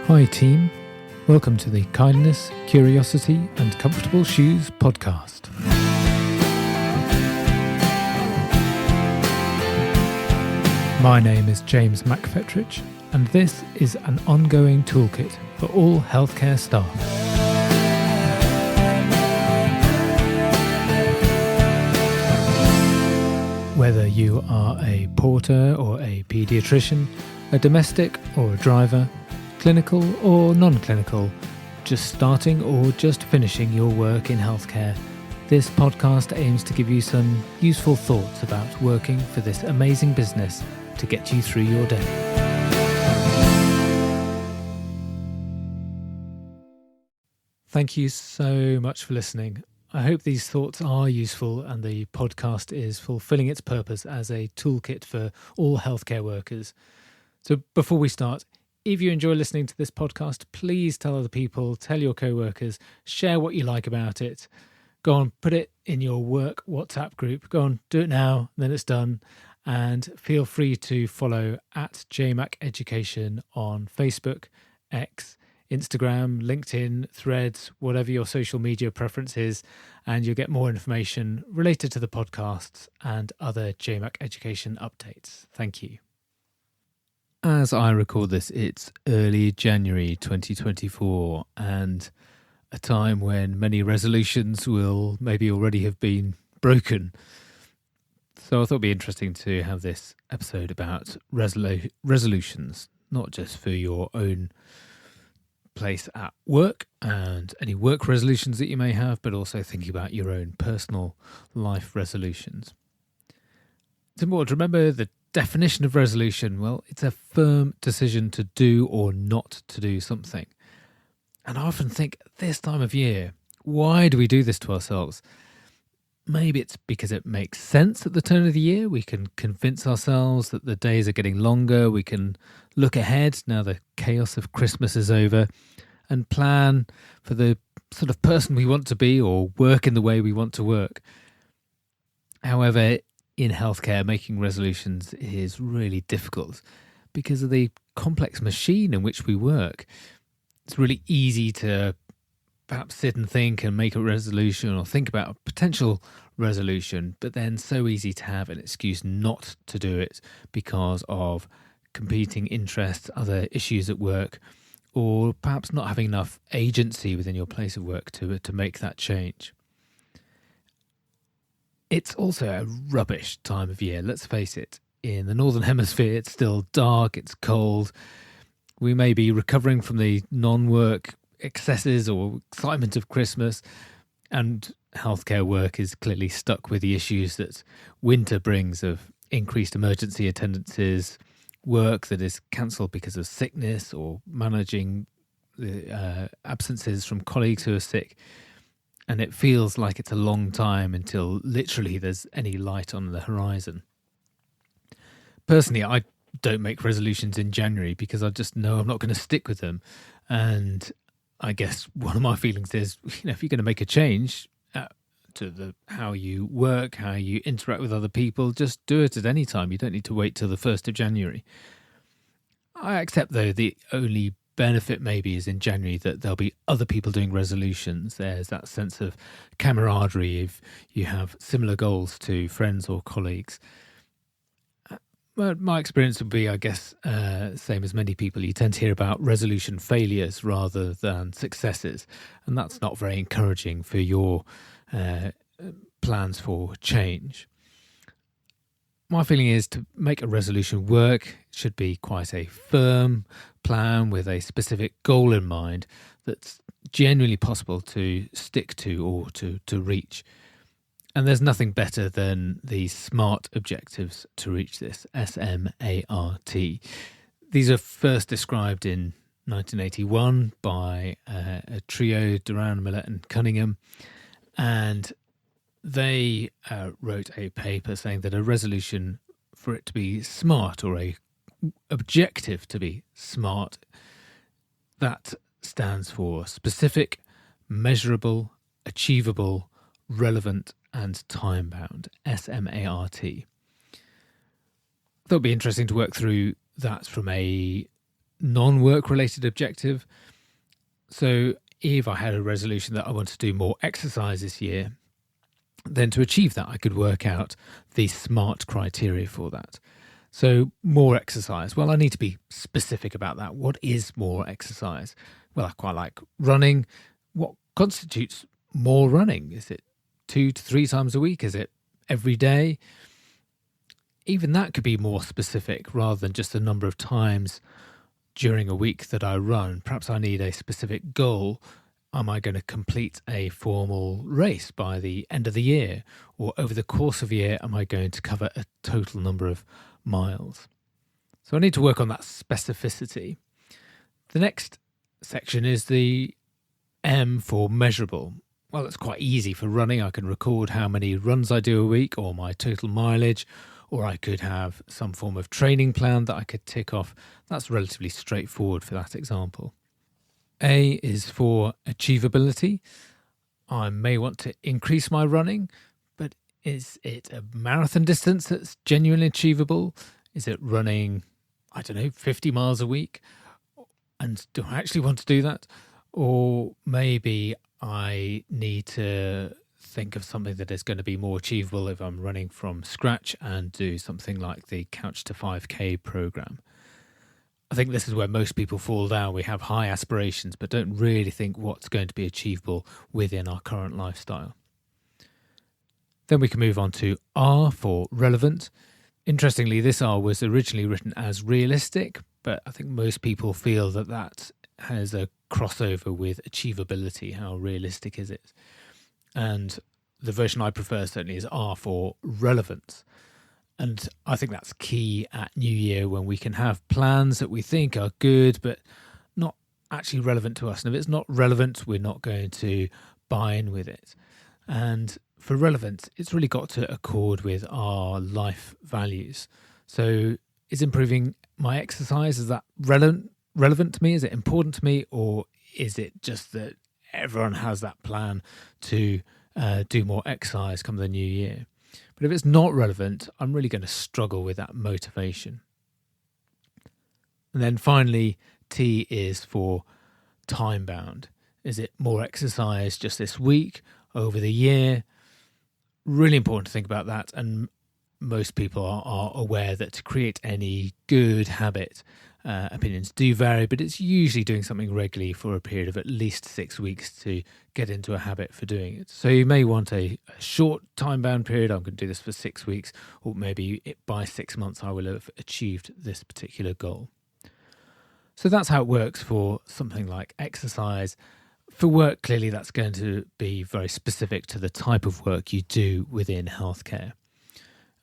Hi team, welcome to the Kindness, Curiosity and Comfortable Shoes podcast. My name is James McFetrich and this is an ongoing toolkit for all healthcare staff. Whether you are a porter or a paediatrician, a domestic or a driver, clinical or non-clinical, just starting or just finishing your work in healthcare, this podcast aims to give you some useful thoughts about working for this amazing business to get you through your day. Thank you so much for listening. I hope these thoughts are useful and the podcast is fulfilling its purpose as a toolkit for all healthcare workers. So before we start, if you enjoy listening to this podcast, please tell other people, tell your co-workers, share what you like about it. Go on, put it in your work WhatsApp group. Go on, do it now, then it's done. And feel free to follow at JMac Education on Facebook, X, Instagram, LinkedIn, Threads, whatever your social media preference is, and you'll get more information related to the podcasts and other JMac Education updates. Thank you. As I record this, it's early January 2024 and a time when many resolutions will maybe already have been broken. So I thought it'd be interesting to have this episode about resolutions, not just for your own place at work and any work resolutions that you may have, but also thinking about your own personal life resolutions. It's important to remember the definition of resolution. Well, it's a firm decision to do or not to do something. And I often think this time of year, why do we do this to ourselves? Maybe it's because it makes sense at the turn of the year. We can convince ourselves that the days are getting longer. We can look ahead now the chaos of Christmas is over and plan for the sort of person we want to be or work in the way we want to work. However, in healthcare, making resolutions is really difficult because of the complex machine in which we work. It's really easy to perhaps sit and think and make a resolution or think about a potential resolution, but then so easy to have an excuse not to do it because of competing interests, other issues at work, or perhaps not having enough agency within your place of work to make that change. It's also a rubbish time of year, let's face it. In the Northern Hemisphere, it's still dark, it's cold. We may be recovering from the non-work excesses or excitement of Christmas, and healthcare work is clearly stuck with the issues that winter brings of increased emergency attendances, work that is cancelled because of sickness or managing the absences from colleagues who are sick. And it feels like it's a long time until literally there's any light on the horizon. Personally, I don't make resolutions in January because I just know I'm not going to stick with them. And I guess one of my feelings is, if you're going to make a change to how you work, how you interact with other people, just do it at any time. You don't need to wait till the 1st of January. I accept, though, the only benefit maybe is in January that there'll be other people doing resolutions. There's that sense of camaraderie if you have similar goals to friends or colleagues. Well, my experience would be, I guess, same as many people, you tend to hear about resolution failures rather than successes, and that's not very encouraging for your plans for change. My feeling is to make a resolution work, it should be quite a firm plan with a specific goal in mind that's genuinely possible to stick to or to reach. And there's nothing better than the SMART objectives to reach this, S-M-A-R-T. These are first described in 1981 by a trio, Doran, Millett and Cunningham, and they wrote a paper saying that a resolution, for it to be SMART, or a objective to be SMART, that stands for specific, measurable, achievable, relevant and time-bound, S-M-A-R-T. Thought it'd be interesting to work through that from a non-work related objective. So if I had a resolution that I want to do more exercise this year, then to achieve that, I could work out the SMART criteria for that. So more exercise. Well, I need to be specific about that. What is more exercise? Well, I quite like running. What constitutes more running? Is it 2 to 3 times a week? Is it every day? Even that could be more specific rather than just the number of times during a week that I run. Perhaps I need a specific goal. Am I going to complete a formal race by the end of the year? Or over the course of a year, am I going to cover a total number of miles? So I need to work on that specificity. The next section is the M for measurable. Well, it's quite easy for running. I can record how many runs I do a week or my total mileage, or I could have some form of training plan that I could tick off. That's relatively straightforward for that example. A is for achievability. I may want to increase my running, but is it a marathon distance that's genuinely achievable? Is it running, 50 miles a week? And do I actually want to do that? Or maybe I need to think of something that is going to be more achievable if I'm running from scratch and do something like the Couch to 5K program. I think this is where most people fall down. We have high aspirations, but don't really think what's going to be achievable within our current lifestyle. Then we can move on to R for relevant. Interestingly, this R was originally written as realistic, but I think most people feel that that has a crossover with achievability. How realistic is it? And the version I prefer certainly is R for relevance. And I think that's key at New Year, when we can have plans that we think are good, but not actually relevant to us. And if it's not relevant, we're not going to buy in with it. And for relevance, it's really got to accord with our life values. So is improving my exercise, is that relevant to me? Is it important to me? Or is it just that everyone has that plan to do more exercise come the new year? But if it's not relevant, I'm really going to struggle with that motivation. And then finally, T is for time bound. Is it more exercise just this week, over the year? Really important to think about that. And most people are aware that to create any good habit, opinions do vary, but it's usually doing something regularly for a period of at least 6 weeks to get into a habit for doing it. So you may want a short time-bound period. I'm going to do this for 6 weeks, or maybe by 6 months I will have achieved this particular goal. So that's how it works for something like exercise. For work, clearly that's going to be very specific to the type of work you do within healthcare.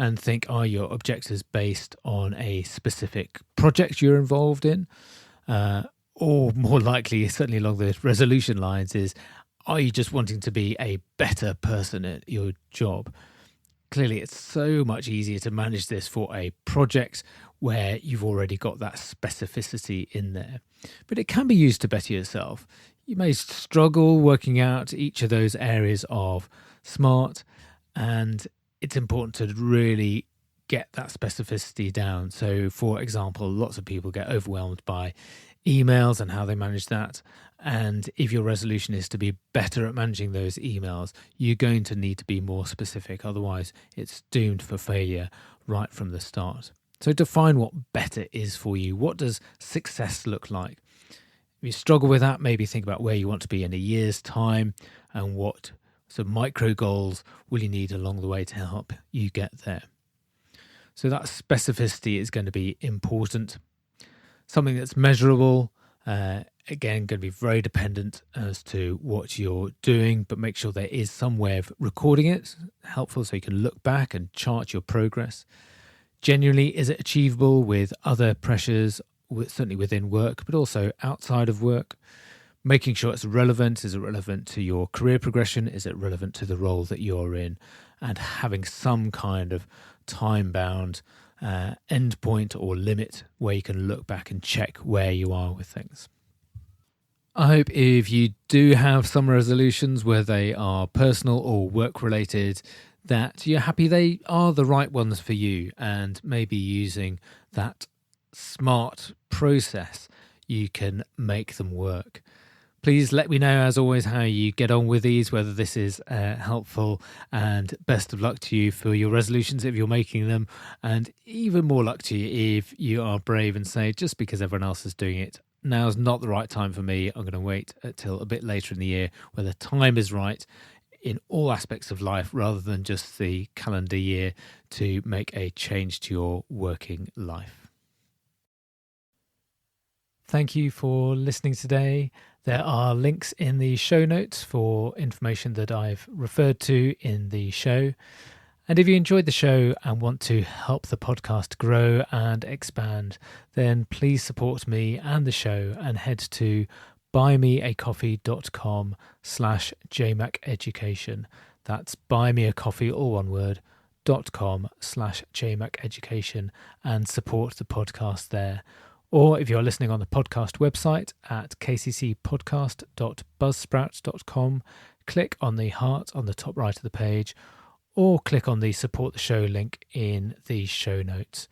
And think, are your objectives based on a specific project you're involved in? Or more likely, certainly along the resolution lines, is, are you just wanting to be a better person at your job? Clearly, it's so much easier to manage this for a project where you've already got that specificity in there. But it can be used to better yourself. You may struggle working out each of those areas of SMART, and it's important to really get that specificity down. So, for example, lots of people get overwhelmed by emails and how they manage that. And if your resolution is to be better at managing those emails, you're going to need to be more specific. Otherwise, it's doomed for failure right from the start. So define what better is for you. What does success look like? If you struggle with that, maybe think about where you want to be in a year's time and what micro goals will you need along the way to help you get there. So that specificity is going to be important. Something that's measurable, again, going to be very dependent as to what you're doing, but make sure there is some way of recording it, helpful so you can look back and chart your progress. Genuinely, is it achievable with other pressures, certainly within work, but also outside of work? Making sure it's relevant. Is it relevant to your career progression? Is it relevant to the role that you're in? And having some kind of time-bound endpoint or limit where you can look back and check where you are with things. I hope if you do have some resolutions, whether they are personal or work-related, that you're happy they are the right ones for you, and maybe using that SMART process, you can make them work. Please let me know, as always, how you get on with these, whether this is helpful, and best of luck to you for your resolutions if you're making them, and even more luck to you if you are brave and say, just because everyone else is doing it, now's not the right time for me. I'm going to wait until a bit later in the year where the time is right in all aspects of life rather than just the calendar year to make a change to your working life. Thank you for listening today. There are links in the show notes for information that I've referred to in the show. And if you enjoyed the show and want to help the podcast grow and expand, then please support me and the show and head to buymeacoffee.com/jmaceducation. That's buymeacoffee, all one word, .com/jmaceducation, and support the podcast there. Or if you're listening on the podcast website at kccpodcast.buzzsprout.com, click on the heart on the top right of the page, or click on the support the show link in the show notes.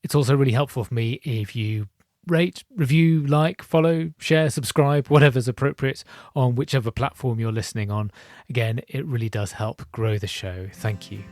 It's also really helpful for me if you rate, review, like, follow, share, subscribe, whatever's appropriate on whichever platform you're listening on. Again, it really does help grow the show. Thank you.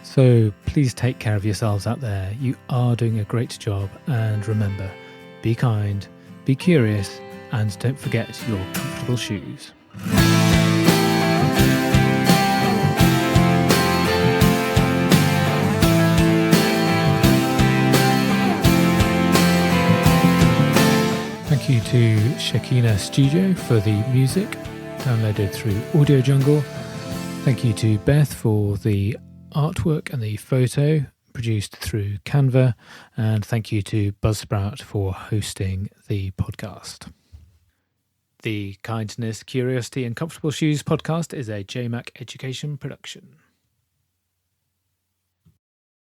So please take care of yourselves out there. You are doing a great job. And remember, be kind, be curious, and don't forget your comfortable shoes. Thank you to Shakina Studio for the music, downloaded through Audio Jungle. Thank you to Beth for the artwork and the photo, produced through Canva. And thank you to Buzzsprout for hosting the podcast. The Kindness, Curiosity and Comfortable Shoes podcast is a JMac Education production.